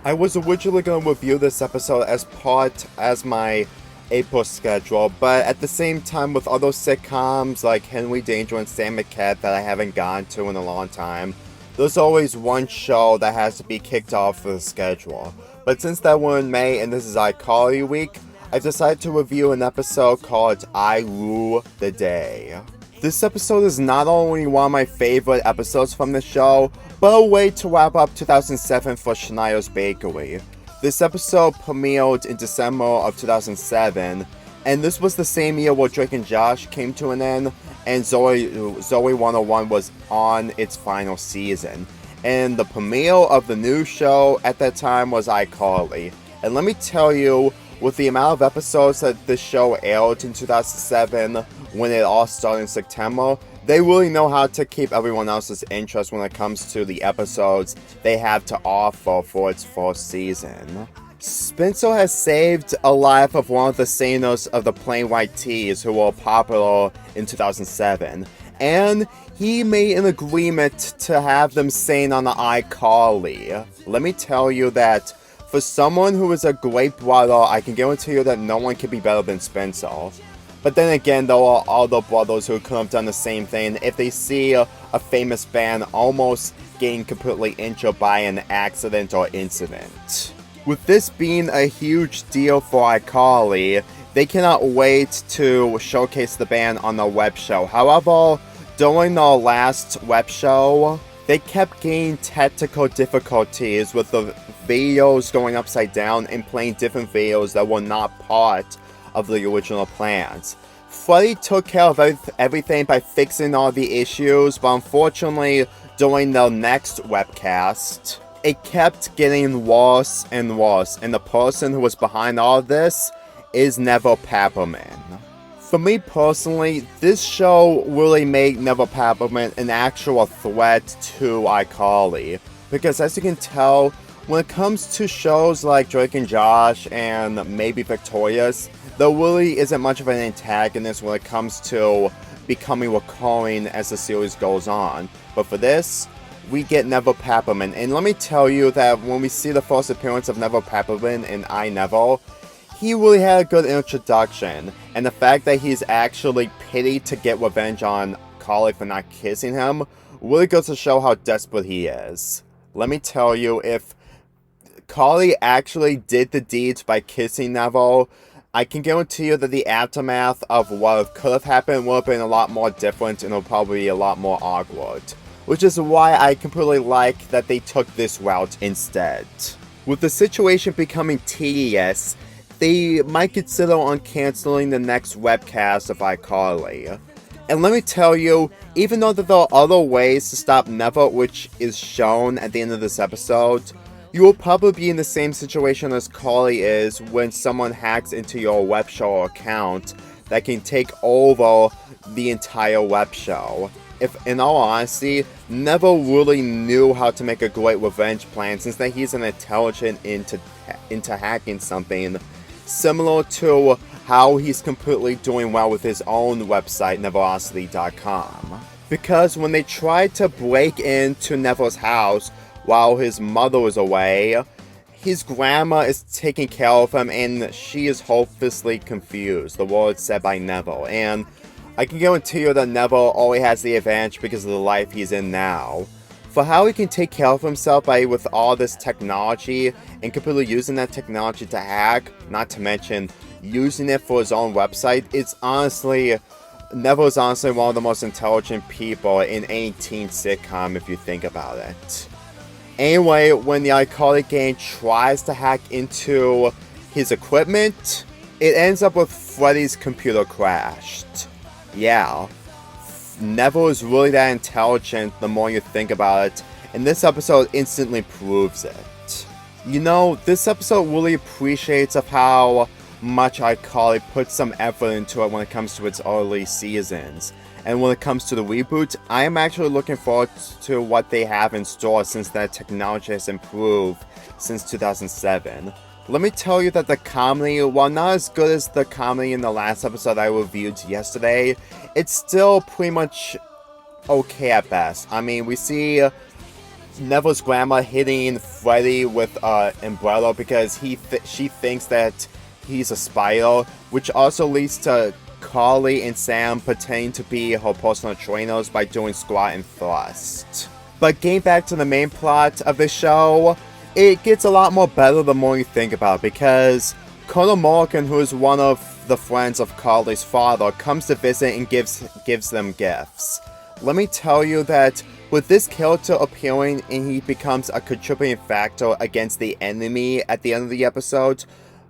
I was originally going to review this episode as my April schedule, but at the same time with other sitcoms like Henry Danger and Sam McCat that I haven't gone to in a long time, there's always one show that has to be kicked off the schedule. But since that we're in May and this is iCarly week, I've decided to review an episode called iRue the Day. This episode is not only one of my favorite episodes from the show, but a way to wrap up 2007 for Schneider's Bakery. This episode premiered in December of 2007, and this was the same year where Drake and Josh came to an end, and Zoe 101 was on its final season. And the premiere of the new show at that time was iCarly. And let me tell you, with the amount of episodes that this show aired in 2007, when it all started in September, they really know how to keep everyone else's interest when it comes to the episodes they have to offer for its first season. Spencer has saved a life of one of the singers of the Plain White Tees who were popular in 2007, and he made an agreement to have them sing on the iCarly. Let me tell you that for someone who is a great brother, I can guarantee you that no one can be better than Spencer. But then again, there are other brothers who could have done the same thing if they see a famous band almost getting completely injured by an accident or incident. With this being a huge deal for iCarly, they cannot wait to showcase the band on their web show. However, during the last web show, they kept getting technical difficulties with the videos going upside down and playing different videos that were not part of the original plans. Freddie took care of everything by fixing all the issues, but unfortunately, during the next webcast, it kept getting worse and worse, and the person who was behind all of this is Neville Papperman. For me personally, this show really made Neville Papperman an actual threat to iCarly, because as you can tell, when it comes to shows like Drake and Josh and maybe Victorious, there really isn't much of an antagonist when it comes to becoming recurring as the series goes on. But for this, we get Neville Papperman, and let me tell you that when we see the first appearance of Neville Papperman in I, Neville, he really had a good introduction, and the fact that he's actually pitied to get revenge on Carly for not kissing him really goes to show how desperate he is. Let me tell you, if Carly actually did the deeds by kissing Neville, I can guarantee you that the aftermath of what could have happened would have been a lot more different and it would probably be a lot more awkward. Which is why I completely like that they took this route instead. With the situation becoming tedious, they might consider on canceling the next webcast of iCarly. And let me tell you, even though there are other ways to stop Neville, which is shown at the end of this episode, you will probably be in the same situation as Carly is when someone hacks into your web show account that can take over the entire web show. If, in all honesty, Neville really knew how to make a great revenge plan since that he's an intelligent into hacking something, similar to how he's completely doing well with his own website, Nevelocity.com. Because when they tried to break into Neville's house while his mother was away, his grandma is taking care of him and she is hopelessly confused, the words said by Neville, and I can guarantee you that Neville only has the advantage because of the life he's in now. For how he can take care of himself with all this technology and completely using that technology to hack, not to mention using it for his own website, Neville is honestly one of the most intelligent people in any teen sitcom if you think about it. Anyway, when the iCarly gang tries to hack into his equipment, it ends up with Freddy's computer crashed. Yeah, Neville is really that intelligent the more you think about it, and this episode instantly proves it. You know, this episode really appreciates of how much iCarly put some effort into it when it comes to its early seasons. And when it comes to the reboot, I am actually looking forward to what they have in store since that technology has improved since 2007. Let me tell you that the comedy, while not as good as the comedy in the last episode I reviewed yesterday, it's still pretty much okay at best. I mean, we see Neville's grandma hitting Freddy with an umbrella because she thinks that he's a spider, which also leads to Carly and Sam pretending to be her personal trainers by doing squat and thrust. But getting back to the main plot of the show, it gets a lot more better the more you think about it, because Colonel Morgan, who is one of the friends of Carly's father, comes to visit and gives them gifts. Let me tell you that with this character appearing and he becomes a contributing factor against the enemy at the end of the episode,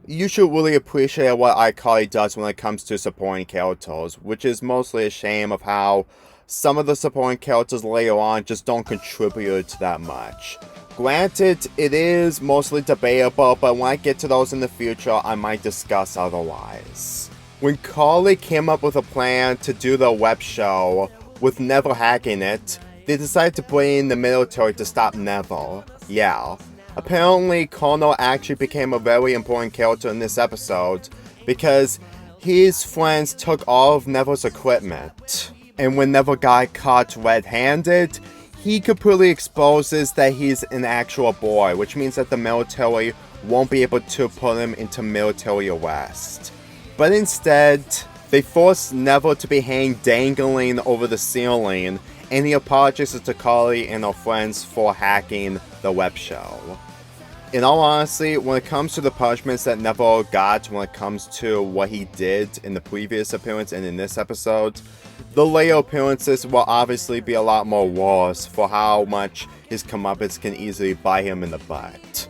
you should really appreciate what iCarly does when it comes to supporting characters, which is mostly a shame of how some of the supporting characters later on just don't contribute that much. Granted, it is mostly debatable, but when I get to those in the future, I might discuss otherwise. When Carly came up with a plan to do the web show, with Neville hacking it, they decided to bring in the military to stop Neville. Yeah. Apparently, Colonel actually became a very important character in this episode, because his friends took all of Neville's equipment. And when Neville got caught red-handed, he completely exposes that he's an actual boy, which means that the military won't be able to put him into military arrest. But instead, they force Neville to be hanged dangling over the ceiling, and he apologizes to Carly and her friends for hacking the web show. In all honesty, when it comes to the punishments that Neville got when it comes to what he did in the previous appearance and in this episode, the later appearances will obviously be a lot more worse for how much his comeuppance can easily bite him in the butt.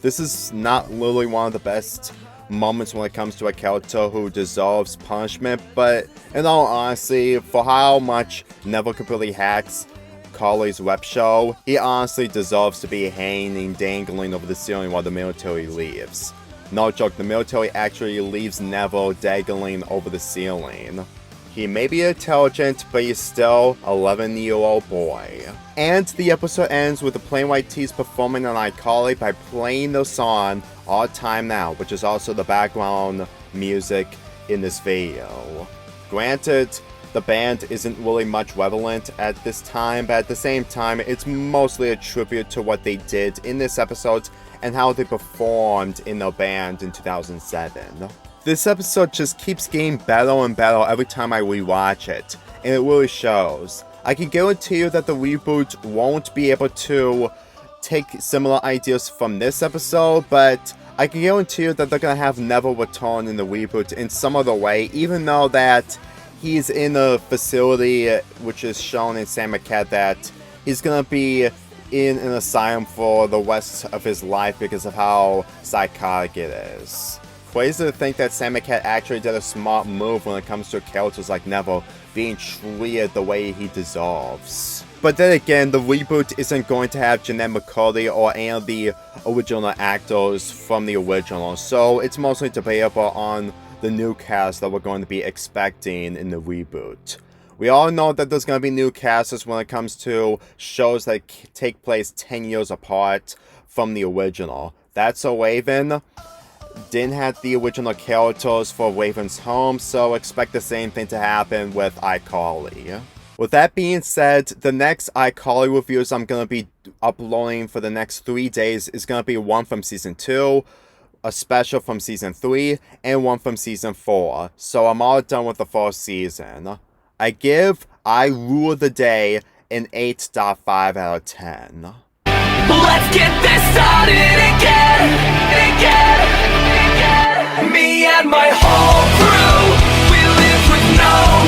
This is not literally one of the best moments when it comes to a character who deserves punishment, but in all honesty, for how much Neville completely hacks Carly's web show, he honestly deserves to be hanging dangling over the ceiling while the military leaves. No joke, the military actually leaves Neville dangling over the ceiling. He may be intelligent, but he's still an 11-year-old boy. And the episode ends with the Plain White T's performing on iCarly by playing the song All Time Now, which is also the background music in this video. Granted, the band isn't really much relevant at this time, but at the same time, it's mostly a tribute to what they did in this episode and how they performed in their band in 2007. This episode just keeps getting better and better every time I rewatch it, and it really shows. I can guarantee you that the reboot won't be able to take similar ideas from this episode, but I can guarantee you that they're gonna have Neville return in the reboot in some other way, even though that he's in a facility which is shown in Sam McCat that he's gonna be in an asylum for the rest of his life because of how psychotic it is. Crazy to think that Sam McCat actually did a smart move when it comes to characters like Neville being treated the way he deserves. But then again, the reboot isn't going to have Jeanette McCurdy or any of the original actors from the original, so it's mostly debatable on the new cast that we're going to be expecting in the reboot. We all know that there's going to be new casts when it comes to shows that take place 10 years apart from the original. That's So Raven didn't have the original characters for Raven's Home, so expect the same thing to happen with iCarly. With that being said, the next iCarly reviews I'm going to be uploading for the next 3 days is going to be one from Season 2, a special from Season 3, and one from Season 4. So I'm all done with the first season. I give iRue the Day an 8.5 out of 10. Let's get this started again. Me and my whole crew, we live with no